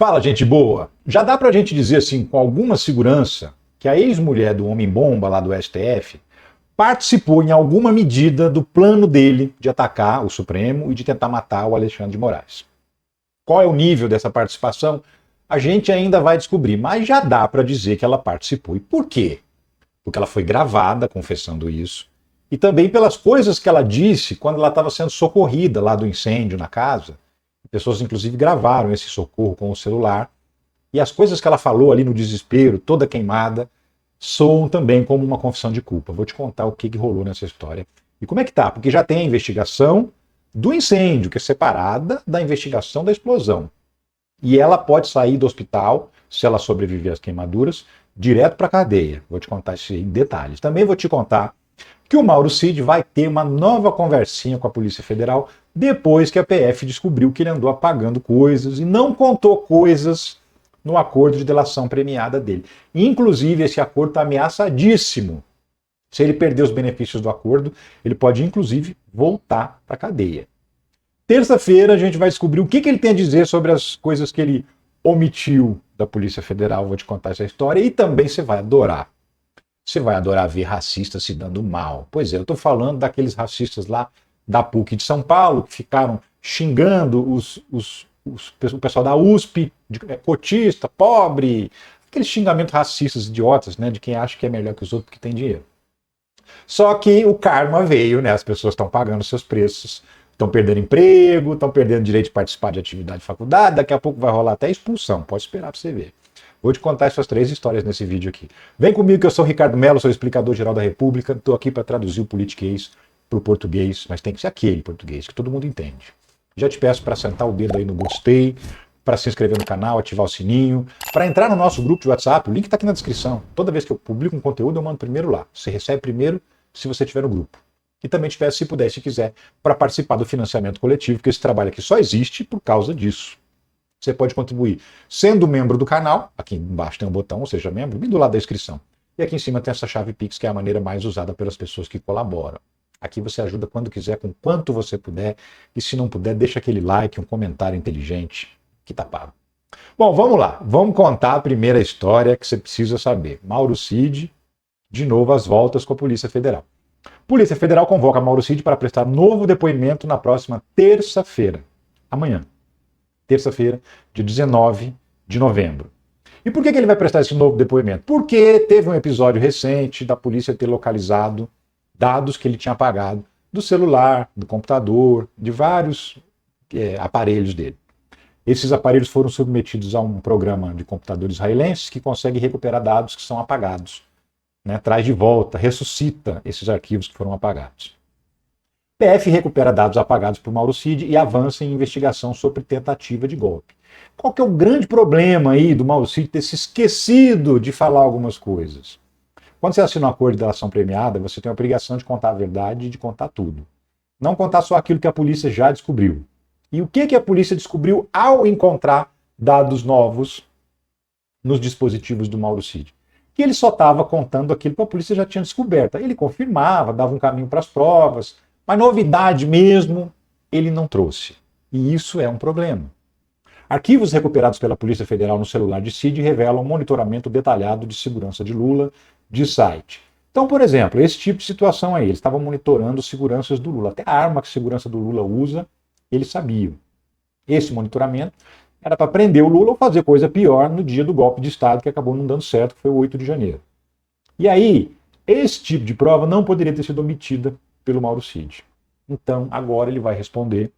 Fala, gente boa! Já dá pra gente dizer assim, com alguma segurança, que a ex-mulher do Homem-Bomba lá do STF participou em alguma medida do plano dele de atacar o Supremo e de tentar matar o Alexandre de Moraes. Qual é o nível dessa participação? A gente ainda vai descobrir, mas já dá para dizer que ela participou. E por quê? Porque ela foi gravada confessando isso, e também pelas coisas que ela disse quando ela estava sendo socorrida lá do incêndio na casa. Pessoas, inclusive, gravaram esse socorro com o celular, e as coisas que ela falou ali no desespero, toda queimada, soam também como uma confissão de culpa. Vou te contar o que rolou nessa história. E como é que tá? Porque já tem a investigação do incêndio, que é separada da investigação da explosão. E ela pode sair do hospital, se ela sobreviver às queimaduras, direto para a cadeia. Vou te contar isso em detalhes. Também vou te contar que o Mauro Cid vai ter uma nova conversinha com a Polícia Federal depois que a PF descobriu que ele andou apagando coisas e não contou coisas no acordo de delação premiada dele. Inclusive, esse acordo está ameaçadíssimo. Se ele perder os benefícios do acordo, ele pode, inclusive, voltar para a cadeia. Terça-feira, a gente vai descobrir o que ele tem a dizer sobre as coisas que ele omitiu da Polícia Federal. Vou te contar essa história e também você vai adorar. Você vai adorar ver racistas se dando mal. Pois é, eu estou falando daqueles racistas lá da PUC de São Paulo que ficaram xingando o pessoal da USP, cotista, pobre, aqueles xingamentos racistas idiotas, né, de quem acha que é melhor que os outros porque tem dinheiro. Só que o karma veio, né, as pessoas estão pagando seus preços, estão perdendo emprego, estão perdendo direito de participar de atividade de faculdade, daqui a pouco vai rolar até expulsão, pode esperar para você ver. Vou te contar essas 3 histórias nesse vídeo aqui. Vem comigo que eu sou o Ricardo Mello, sou explicador-geral da República, estou aqui para traduzir o politiquês para o português, mas tem que ser aquele português que todo mundo entende. Já te peço para sentar o dedo aí no gostei, para se inscrever no canal, ativar o sininho, para entrar no nosso grupo de WhatsApp, o link está aqui na descrição. Toda vez que eu publico um conteúdo, eu mando primeiro lá. Você recebe primeiro se você estiver no grupo. E também te peço, se puder, se quiser, para participar do financiamento coletivo, porque esse trabalho aqui só existe por causa disso. Você pode contribuir sendo membro do canal, aqui embaixo tem um botão, ou seja, membro, bem do lado da inscrição. E aqui em cima tem essa chave Pix, que é a maneira mais usada pelas pessoas que colaboram. Aqui você ajuda quando quiser, com quanto você puder, e se não puder, deixa aquele like, um comentário inteligente, que tá pago. Bom, vamos lá, vamos contar a primeira história que você precisa saber. Mauro Cid, de novo às voltas com a Polícia Federal. Polícia Federal convoca Mauro Cid para prestar novo depoimento na próxima terça-feira, amanhã. Terça-feira, dia 19 de novembro. E por que ele vai prestar esse novo depoimento? Porque teve um episódio recente da polícia ter localizado dados que ele tinha apagado do celular, do computador, de vários aparelhos dele. Esses aparelhos foram submetidos a um programa de computador israelense que consegue recuperar dados que são apagados, né? Traz de volta, ressuscita esses arquivos que foram apagados. PF recupera dados apagados por Mauro Cid e avança em investigação sobre tentativa de golpe. Qual que é o grande problema aí do Mauro Cid ter se esquecido de falar algumas coisas? Quando você assina um acordo de delação premiada, você tem a obrigação de contar a verdade e de contar tudo. Não contar só aquilo que a polícia já descobriu. E o que a polícia descobriu ao encontrar dados novos nos dispositivos do Mauro Cid? Que ele só estava contando aquilo que a polícia já tinha descoberto. Ele confirmava, dava um caminho para as provas, mas novidade mesmo ele não trouxe. E isso é um problema. Arquivos recuperados pela Polícia Federal no celular de Cid revelam um monitoramento detalhado de segurança de Lula de site. Então, por exemplo, esse tipo de situação aí, eles estavam monitorando seguranças do Lula. Até a arma que a segurança do Lula usa, eles sabiam. Esse monitoramento era para prender o Lula ou fazer coisa pior no dia do golpe de Estado que acabou não dando certo, que foi o 8 de janeiro. E aí, esse tipo de prova não poderia ter sido omitida pelo Mauro Cid. Então, agora ele vai responder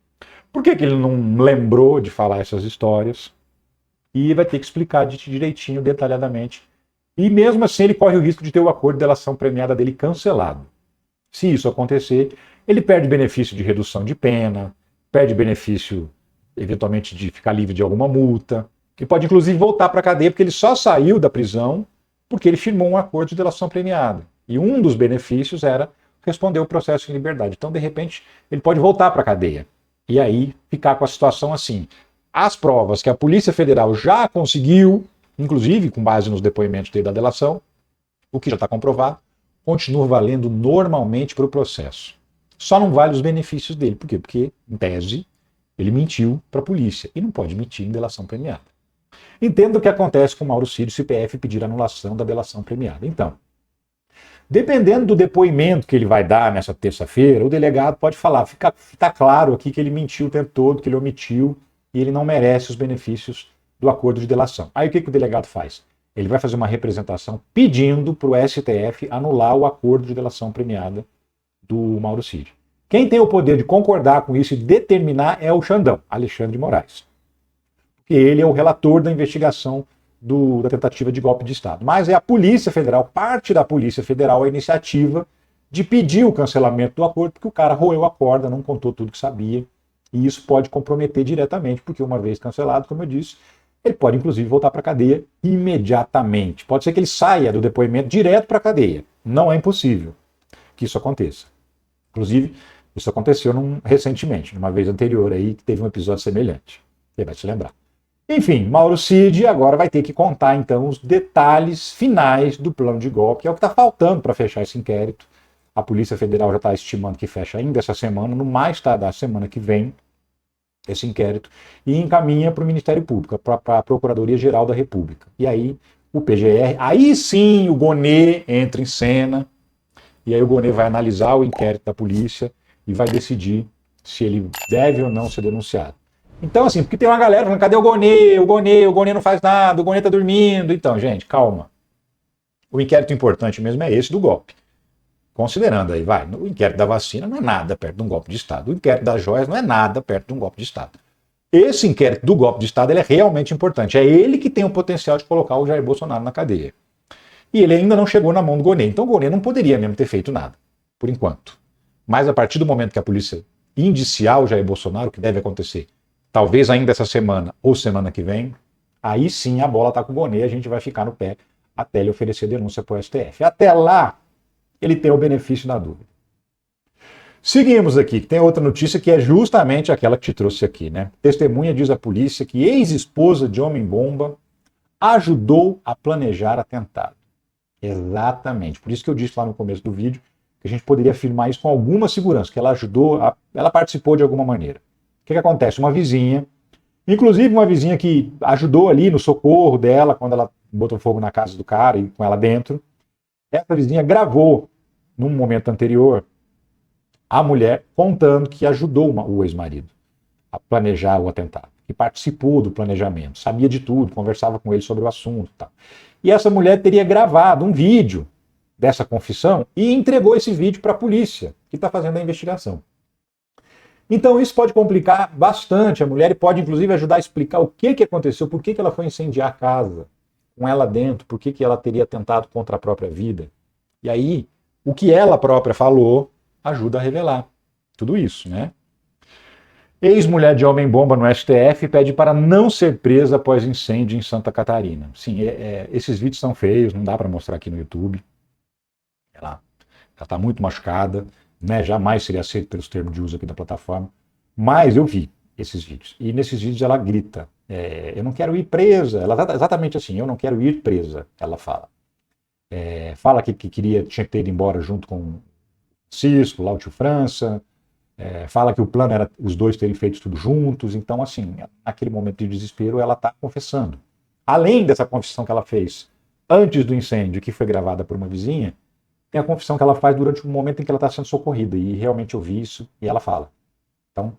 por que ele não lembrou de falar essas histórias e vai ter que explicar direitinho, detalhadamente. E mesmo assim ele corre o risco de ter o acordo de delação premiada dele cancelado. Se isso acontecer, ele perde benefício de redução de pena, perde benefício, eventualmente, de ficar livre de alguma multa, e pode inclusive voltar para a cadeia porque ele só saiu da prisão porque ele firmou um acordo de delação premiada. E um dos benefícios era responder o processo em liberdade. Então, de repente, ele pode voltar para a cadeia. E aí ficar com a situação assim. As provas que a Polícia Federal já conseguiu, inclusive com base nos depoimentos dele da delação, o que já está comprovado, continua valendo normalmente para o processo. Só não vale os benefícios dele. Por quê? Porque, em tese, ele mentiu para a polícia. E não pode mentir em delação premiada. Entenda o que acontece com o Mauro Cid se o PF pedir anulação da delação premiada. Então, dependendo do depoimento que ele vai dar nessa terça-feira, o delegado pode falar, fica claro aqui que ele mentiu o tempo todo, que ele omitiu e ele não merece os benefícios do acordo de delação. Aí o que o delegado faz? Ele vai fazer uma representação pedindo para o STF anular o acordo de delação premiada do Mauro Cid. Quem tem o poder de concordar com isso e determinar é o Xandão, Alexandre de Moraes. Porque ele é o relator da investigação da tentativa de golpe de Estado. Mas é a Polícia Federal, parte da Polícia Federal, a iniciativa de pedir o cancelamento do acordo, porque o cara roeu a corda, não contou tudo que sabia, e isso pode comprometer diretamente, porque uma vez cancelado, como eu disse, ele pode inclusive voltar para a cadeia imediatamente. Pode ser que ele saia do depoimento direto para a cadeia. Não é impossível que isso aconteça. Inclusive, isso aconteceu recentemente, numa vez anterior aí, que teve um episódio semelhante. Você vai se lembrar. Enfim, Mauro Cid agora vai ter que contar, então, os detalhes finais do plano de golpe, que é o que está faltando para fechar esse inquérito. A Polícia Federal já está estimando que fecha ainda essa semana, no mais tardar da semana que vem, esse inquérito, e encaminha para o Ministério Público, para a Procuradoria-Geral da República. E aí, o PGR, aí sim o Gonê entra em cena, e aí o Gonê vai analisar o inquérito da polícia e vai decidir se ele deve ou não ser denunciado. Então, assim, porque tem uma galera falando, cadê o Gonê? O Gonê não faz nada, o Gonê tá dormindo. Então, gente, calma. O inquérito importante mesmo é esse do golpe. Considerando aí, o inquérito da vacina não é nada perto de um golpe de Estado. O inquérito das joias não é nada perto de um golpe de Estado. Esse inquérito do golpe de Estado ele é realmente importante. É ele que tem o potencial de colocar o Jair Bolsonaro na cadeia. E ele ainda não chegou na mão do Gonê. Então o Gonê não poderia mesmo ter feito nada, por enquanto. Mas a partir do momento que a polícia indiciar o Jair Bolsonaro, o que deve acontecer, talvez ainda essa semana ou semana que vem, aí sim a bola está com o Gonê e a gente vai ficar no pé até ele oferecer denúncia para o STF. Até lá, ele tem o benefício da dúvida. Seguimos aqui, tem outra notícia que é justamente aquela que te trouxe aqui, né? Testemunha diz à polícia que ex-esposa de homem-bomba ajudou a planejar atentado. Exatamente. Por isso que eu disse lá no começo do vídeo que a gente poderia afirmar isso com alguma segurança, que ela ajudou, ela participou de alguma maneira. O que acontece? Uma vizinha, inclusive uma vizinha que ajudou ali no socorro dela, quando ela botou fogo na casa do cara e com ela dentro, essa vizinha gravou, num momento anterior, a mulher contando que ajudou o ex-marido a planejar o atentado, que participou do planejamento, sabia de tudo, conversava com ele sobre o assunto e tal. E essa mulher teria gravado um vídeo dessa confissão e entregou esse vídeo para a polícia, que está fazendo a investigação. Então isso pode complicar bastante a mulher e pode inclusive ajudar a explicar o que aconteceu, por que ela foi incendiar a casa com ela dentro, por que ela teria tentado contra a própria vida. E aí, o que ela própria falou ajuda a revelar tudo isso, né? Ex-mulher de homem-bomba no STF pede para não ser presa após incêndio em Santa Catarina. Sim, esses vídeos são feios, não dá para mostrar aqui no YouTube. Ela está muito machucada, né? Jamais seria aceito pelos termos de uso aqui da plataforma. Mas eu vi esses vídeos. E nesses vídeos ela grita, eu não quero ir presa. Ela tá exatamente assim, eu não quero ir presa, ela fala. Fala que tinha que ter ido embora junto com Cisco, lá o tio França. Fala que o plano era os dois terem feito tudo juntos. Então, assim, naquele momento de desespero, ela está confessando. Além dessa confissão que ela fez antes do incêndio, que foi gravada por uma vizinha, tem a confissão que ela faz durante o momento em que ela está sendo socorrida. E realmente eu vi isso e ela fala. Então,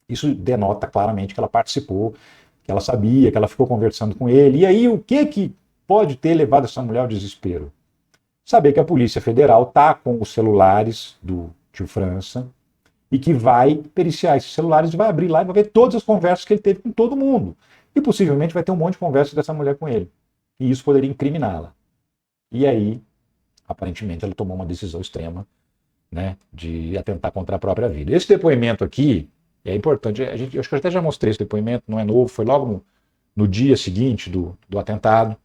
isso denota claramente que ela participou, que ela sabia, que ela ficou conversando com ele. E aí, o que pode ter levado essa mulher ao desespero? Saber que a Polícia Federal está com os celulares do tio França e que vai periciar esses celulares e vai abrir lá e vai ver todas as conversas que ele teve com todo mundo. E possivelmente vai ter um monte de conversas dessa mulher com ele. E isso poderia incriminá-la. E aí, aparentemente, ela tomou uma decisão extrema, né, de atentar contra a própria vida. Esse depoimento aqui é importante. Eu acho que eu até já mostrei esse depoimento, não é novo, foi logo no dia seguinte do atentado.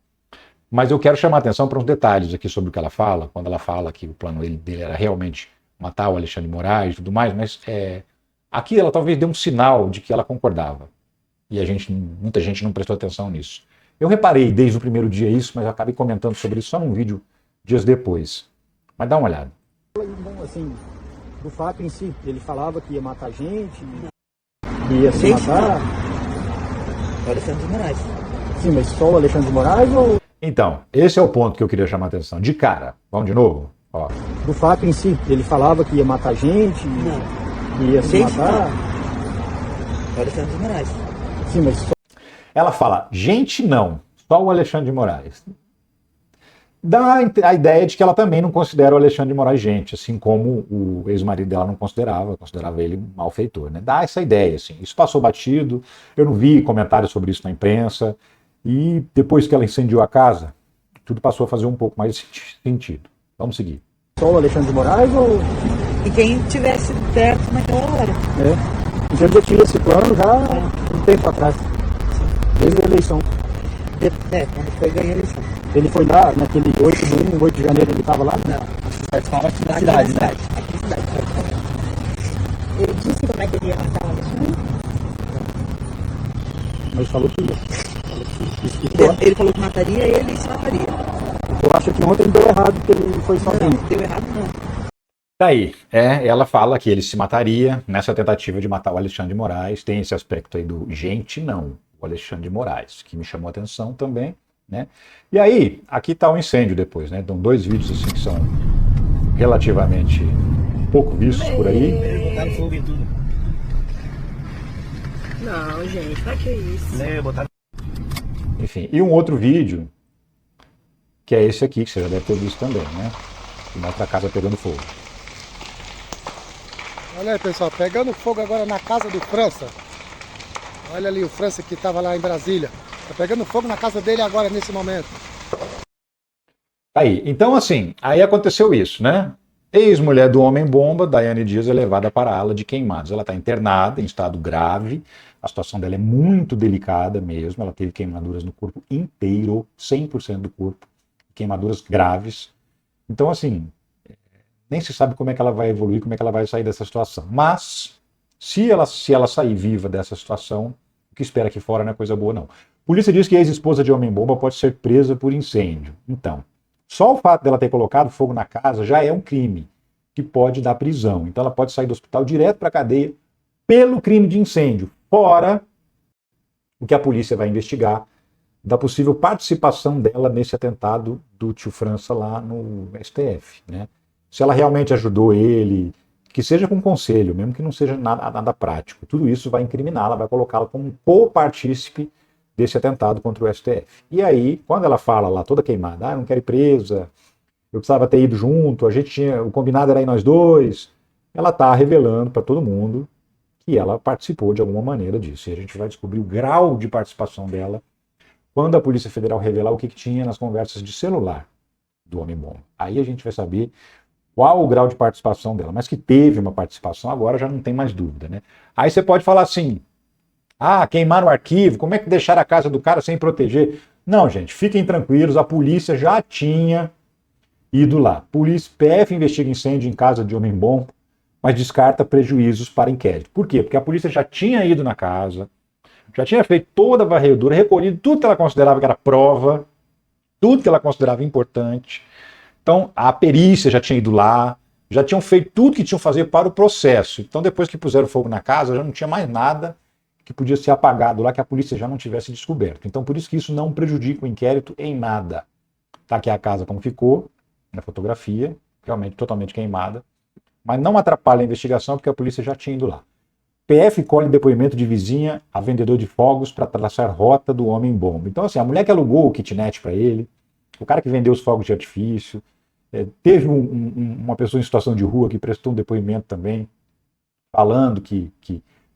Mas eu quero chamar a atenção para uns detalhes aqui sobre o que ela fala, quando ela fala que o plano dele era realmente matar o Alexandre de Moraes e tudo mais, mas aqui ela talvez dê um sinal de que ela concordava. E muita gente não prestou atenção nisso. Eu reparei desde o primeiro dia isso, mas eu acabei comentando sobre isso só num vídeo dias depois. Mas dá uma olhada. Assim, do fato em si, ele falava que ia matar gente, que ia se matar. Alexandre de Moraes. Sim, mas só o Alexandre de Moraes ou Então, esse é o ponto que eu queria chamar a atenção. De cara, vamos de novo? Ó. do fato em si? Ele falava que ia matar gente, Não. que ia se Gente, matar. É o Alexandre de Moraes. Sim, mas só Ela fala, gente não, só o Alexandre de Moraes. Dá a ideia de que ela também não considera o Alexandre de Moraes gente, assim como o ex-marido dela não considerava ele um malfeitor, né? Dá essa ideia, assim. Isso passou batido, eu não vi comentários sobre isso na imprensa, e depois que ela incendiou a casa, tudo passou a fazer um pouco mais de sentido. Vamos seguir. o Alexandre de Moraes ou... E quem tivesse perto naquela hora. É. Então já tinha esse plano já um tempo atrás, desde a eleição. Quando foi ganhar a eleição. Ele foi lá naquele 8 de janeiro, ele estava lá? Não. Estava aqui na cidade, né? Aqui na cidade. Ele disse como é que ele ia matar o Alexandre. Mas falou que ia. Ele falou que mataria ele e se mataria. Eu acho que ontem deu errado, porque ele foi sozinho. Não, deu errado não. Tá aí, ela fala que ele se mataria nessa tentativa de matar o Alexandre de Moraes. Tem esse aspecto aí do gente não, o Alexandre de Moraes, que me chamou a atenção também, né? E aí, aqui tá o incêndio depois, né? Então, 2 vídeos assim que são relativamente pouco vistos por aí. Eles botaram fogo em tudo. Não, gente, pra que isso? Né? Botaram... Enfim, e um outro vídeo, que é esse aqui, que você já deve ter visto também, né? Que mostra a casa pegando fogo. Olha aí, pessoal, pegando fogo agora na casa do França. Olha ali o França que estava lá em Brasília. Tá pegando fogo na casa dele agora, nesse momento. Aí, então assim, aí aconteceu isso, né? Ex-mulher do homem-bomba, Daiane Dias, é levada para a ala de queimados. Ela está internada em estado grave, a situação dela é muito delicada mesmo, ela teve queimaduras no corpo inteiro, 100% do corpo, queimaduras graves. Então assim, nem se sabe como é que ela vai evoluir, como é que ela vai sair dessa situação. Mas, se ela sair viva dessa situação, o que espera aqui fora não é coisa boa, não. Polícia diz que a ex-esposa de homem-bomba pode ser presa por incêndio. Então, só o fato dela ter colocado fogo na casa já é um crime que pode dar prisão. Então, ela pode sair do hospital direto para a cadeia pelo crime de incêndio. Fora o que a polícia vai investigar da possível participação dela nesse atentado do tio França lá no STF, né? Se ela realmente ajudou ele, que seja com conselho, mesmo que não seja nada prático. Tudo isso vai incriminá-la, vai colocá-la como co-partícipe desse atentado contra o STF. E aí, quando ela fala lá toda queimada, eu não quero ir presa, eu precisava ter ido junto, o combinado era ir nós dois, ela está revelando para todo mundo que ela participou de alguma maneira disso. E a gente vai descobrir o grau de participação dela quando a Polícia Federal revelar o que tinha nas conversas de celular do homem-bomba. Aí a gente vai saber qual o grau de participação dela, mas que teve uma participação, agora já não tem mais dúvida, né? Aí você pode falar assim, queimaram o arquivo, como é que deixaram a casa do cara sem proteger? Não, gente, fiquem tranquilos, a polícia já tinha ido lá. Polícia, PF investiga incêndio em casa de homem-bomba, mas descarta prejuízos para inquérito. Por quê? Porque a polícia já tinha ido na casa, já tinha feito toda a varredura, recolhido tudo que ela considerava que era prova, tudo que ela considerava importante. Então, a perícia já tinha ido lá, já tinham feito tudo que tinham que fazer para o processo. Então, depois que puseram fogo na casa, já não tinha mais nada que podia ser apagado lá, que a polícia já não tivesse descoberto. Então, por isso que isso não prejudica o inquérito em nada. Tá aqui a casa como ficou, na fotografia, realmente totalmente queimada, mas não atrapalha a investigação, porque a polícia já tinha ido lá. PF colhe depoimento de vizinha a vendedor de fogos para traçar rota do homem-bomba. Então, assim, a mulher que alugou o kitnet para ele, o cara que vendeu os fogos de artifício, teve uma pessoa em situação de rua que prestou um depoimento também, falando que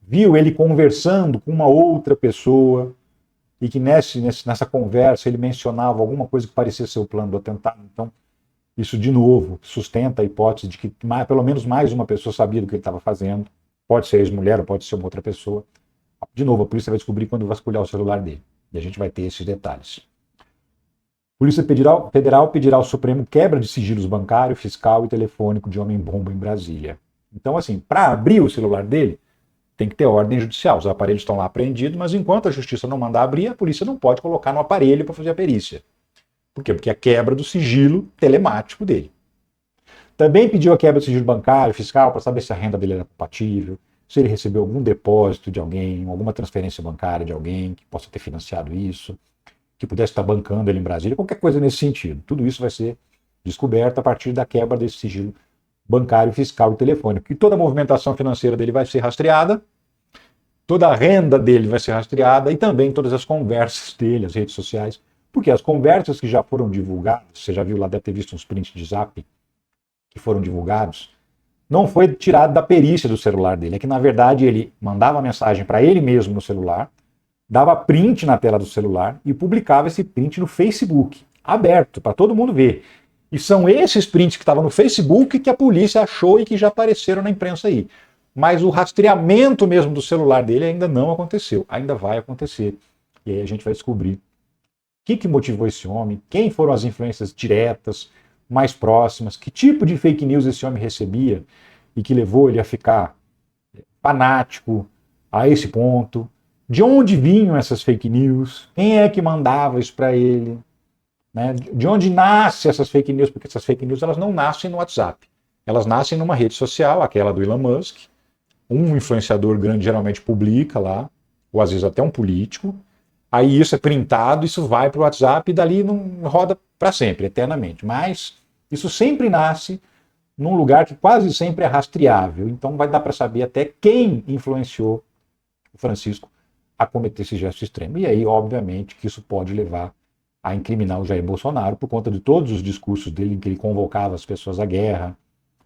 viu ele conversando com uma outra pessoa e que nessa conversa ele mencionava alguma coisa que parecia ser o plano do atentado. Então, isso, de novo, sustenta a hipótese de que pelo menos mais uma pessoa sabia do que ele estava fazendo. Pode ser ex-mulher ou pode ser uma outra pessoa. De novo, a polícia vai descobrir quando vasculhar o celular dele. E a gente vai ter esses detalhes. Polícia Federal pedirá ao Supremo quebra de sigilos bancário, fiscal e telefônico de homem-bomba em Brasília. Então, assim, para abrir o celular dele, tem que ter ordem judicial. Os aparelhos estão lá apreendidos, mas enquanto a justiça não mandar abrir, a polícia não pode colocar no aparelho para fazer a perícia. Por quê? Porque é a quebra do sigilo telemático dele. Também pediu a quebra do sigilo bancário, fiscal, para saber se a renda dele era compatível, se ele recebeu algum depósito de alguém, alguma transferência bancária de alguém que possa ter financiado isso. que pudesse estar bancando ele em Brasília, qualquer coisa nesse sentido. Tudo isso vai ser descoberto a partir da quebra desse sigilo bancário, fiscal e telefônico. E toda a movimentação financeira dele vai ser rastreada, toda a renda dele vai ser rastreada e também todas as conversas dele, as redes sociais, porque as conversas que já foram divulgadas, você já viu lá, deve ter visto uns prints de zap que foram divulgados, não foi tirado da perícia do celular dele, é que na verdade ele mandava mensagem para ele mesmo no celular, dava print na tela do celular e publicava esse print no Facebook, aberto, para todo mundo ver. E são esses prints que estavam no Facebook que a polícia achou e que já apareceram na imprensa aí. Mas o rastreamento mesmo do celular dele ainda não aconteceu, ainda vai acontecer. E aí a gente vai descobrir o que motivou esse homem, quem foram as influências diretas, mais próximas, que tipo de fake news esse homem recebia e que levou ele a ficar fanático a esse ponto, de onde vinham essas fake news, quem é que mandava isso para ele, né? De onde nascem essas fake news, porque essas fake news elas não nascem no WhatsApp, elas nascem numa rede social, aquela do Elon Musk, um influenciador grande geralmente publica lá, ou às vezes até um político, aí isso é printado, isso vai para o WhatsApp e dali não roda para sempre, eternamente. Mas isso sempre nasce num lugar que quase sempre é rastreável. Então vai dar para saber até quem influenciou o Francisco a cometer esse gesto extremo. E aí, obviamente, que isso pode levar a incriminar o Jair Bolsonaro por conta de todos os discursos dele em que ele convocava as pessoas à guerra,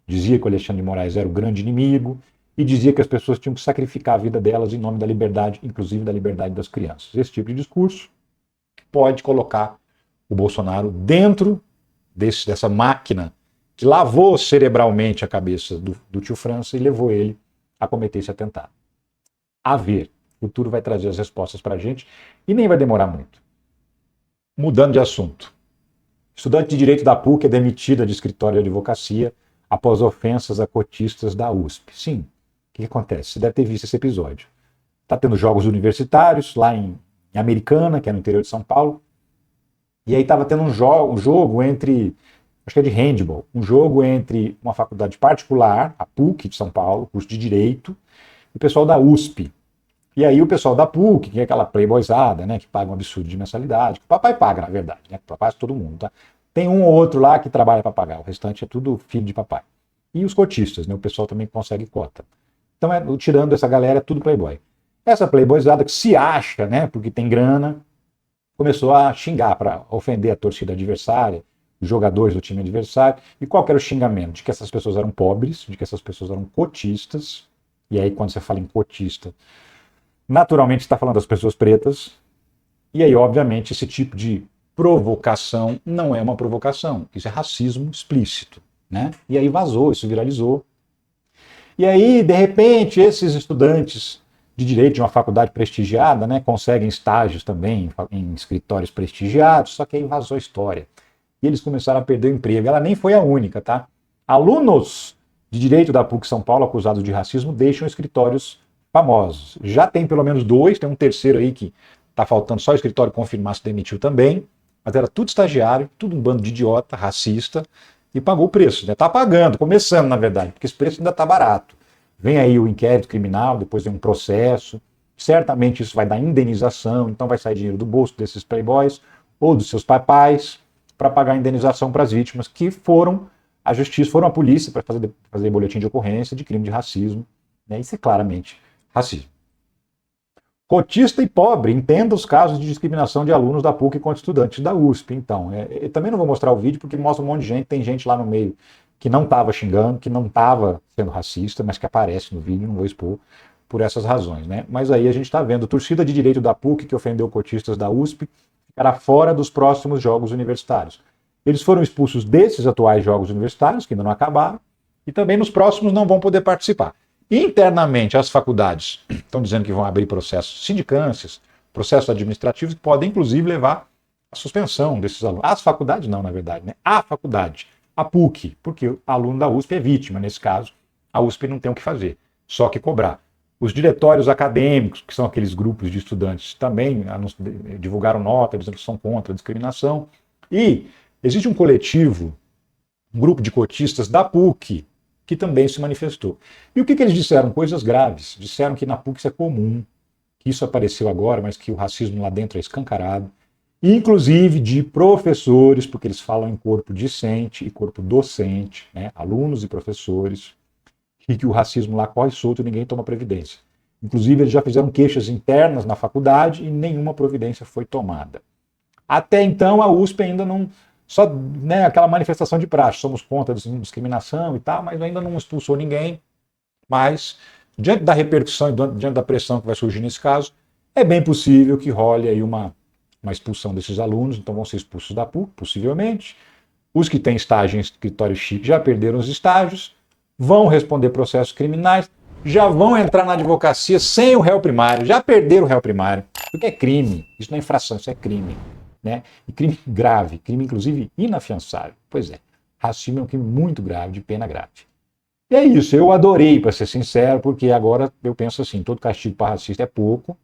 dizia que o Alexandre de Moraes era o grande inimigo, e dizia que as pessoas tinham que sacrificar a vida delas em nome da liberdade, inclusive da liberdade das crianças. Esse tipo de discurso pode colocar o Bolsonaro dentro dessa máquina que lavou cerebralmente a cabeça do tio França e levou ele a cometer esse atentado. A ver, o futuro vai trazer as respostas para a gente e nem vai demorar muito. Mudando de assunto. Estudante de Direito da PUC é demitida de escritório de advocacia após ofensas a cotistas da USP. Sim. O que acontece? Você deve ter visto esse episódio. Está tendo jogos universitários lá em Americana, que é no interior de São Paulo. E aí estava tendo um jogo entre, acho que é de handball, um jogo entre uma faculdade particular, a PUC de São Paulo, curso de Direito, e o pessoal da USP. E aí o pessoal da PUC, que é aquela playboyzada, né, que paga um absurdo de mensalidade, que o papai paga, na verdade, né, o papai é todo mundo, tá? Tem um ou outro lá que trabalha para pagar, o restante é tudo filho de papai. E os cotistas, né, o pessoal também consegue cota. Então, tirando essa galera, é tudo playboy. Essa playboyzada que se acha, né, porque tem grana, começou a xingar para ofender a torcida adversária, os jogadores do time adversário. E qual que era o xingamento? De que essas pessoas eram pobres, de que essas pessoas eram cotistas. E aí, quando você fala em cotista, naturalmente está falando das pessoas pretas. E aí, obviamente, esse tipo de provocação não é uma provocação. Isso é racismo explícito, né? E aí vazou, isso viralizou. E aí, de repente, esses estudantes de direito de uma faculdade prestigiada, né, conseguem estágios também em escritórios prestigiados, só que aí vazou a história. E eles começaram a perder o emprego. Ela nem foi a única, tá? Alunos de direito da PUC São Paulo acusados de racismo deixam escritórios famosos. Já tem pelo menos 2, tem um terceiro aí que tá faltando só o escritório confirmar se demitiu também, mas era tudo estagiário, tudo um bando de idiota, racista, e pagou o preço, né? Tá pagando, começando na verdade, porque esse preço ainda tá barato. Vem aí o inquérito criminal, depois vem um processo, certamente isso vai dar indenização, então vai sair dinheiro do bolso desses playboys ou dos seus papais para pagar a indenização para as vítimas que foram à justiça, foram à polícia para fazer boletim de ocorrência de crime de racismo, né? Isso é claramente racismo. Cotista e pobre, entenda os casos de discriminação de alunos da PUC contra estudantes da USP. Então, eu também não vou mostrar o vídeo porque mostra um monte de gente, tem gente lá no meio que não estava xingando, que não estava sendo racista, mas que aparece no vídeo, não vou expor por essas razões, né? Mas aí a gente está vendo, torcida de direito da PUC que ofendeu cotistas da USP ficará fora dos próximos jogos universitários. Eles foram expulsos desses atuais jogos universitários, que ainda não acabaram, e também nos próximos não vão poder participar. Internamente, as faculdades estão dizendo que vão abrir processos sindicâncias, processos administrativos que podem, inclusive, levar à suspensão desses alunos. As faculdades não, na verdade, né? A faculdade, a PUC, porque o aluno da USP é vítima, nesse caso, a USP não tem o que fazer, só que cobrar. Os diretórios acadêmicos, que são aqueles grupos de estudantes, também divulgaram nota dizendo que são contra a discriminação. E existe um coletivo, um grupo de cotistas da PUC, que também se manifestou. E o que eles disseram? Coisas graves. Disseram que na PUC isso é comum, que isso apareceu agora, mas que o racismo lá dentro é escancarado, inclusive de professores, porque eles falam em corpo discente e corpo docente, né? Alunos e professores, e que o racismo lá corre solto e ninguém toma previdência. Inclusive, eles já fizeram queixas internas na faculdade e nenhuma providência foi tomada. Até então, a USP ainda não... Só, né, aquela manifestação de praxe, somos contra a discriminação e tal, mas ainda não expulsou ninguém. Mas, diante da repercussão e diante da pressão que vai surgir nesse caso, é bem possível que role aí uma expulsão desses alunos, então vão ser expulsos da PUC, possivelmente. Os que têm estágio em escritório chique já perderam os estágios, vão responder processos criminais, já vão entrar na advocacia sem o réu primário, já perderam o réu primário, porque é crime, isso não é infração, isso é crime. Né? E crime grave, crime inclusive inafiançável. Pois é, racismo é um crime muito grave, de pena grave. E é isso, eu adorei, para ser sincero, porque agora eu penso assim, todo castigo para racista é pouco.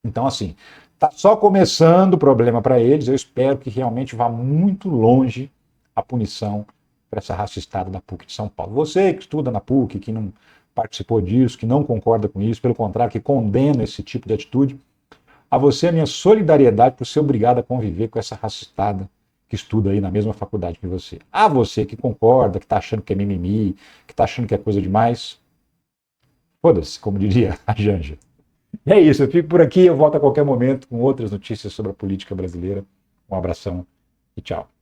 Então assim, tá só começando o problema para eles, eu espero que realmente vá muito longe a punição para essa racistada da PUC de São Paulo. Você que estuda na PUC, que não participou disso, que não concorda com isso, pelo contrário, que condena esse tipo de atitude, a você a minha solidariedade por ser obrigado a conviver com essa racistada que estuda aí na mesma faculdade que você. A você que concorda, que está achando que é mimimi, que está achando que é coisa demais, foda-se, como diria a Janja. E é isso, eu fico por aqui, eu volto a qualquer momento com outras notícias sobre a política brasileira. Um abração e tchau.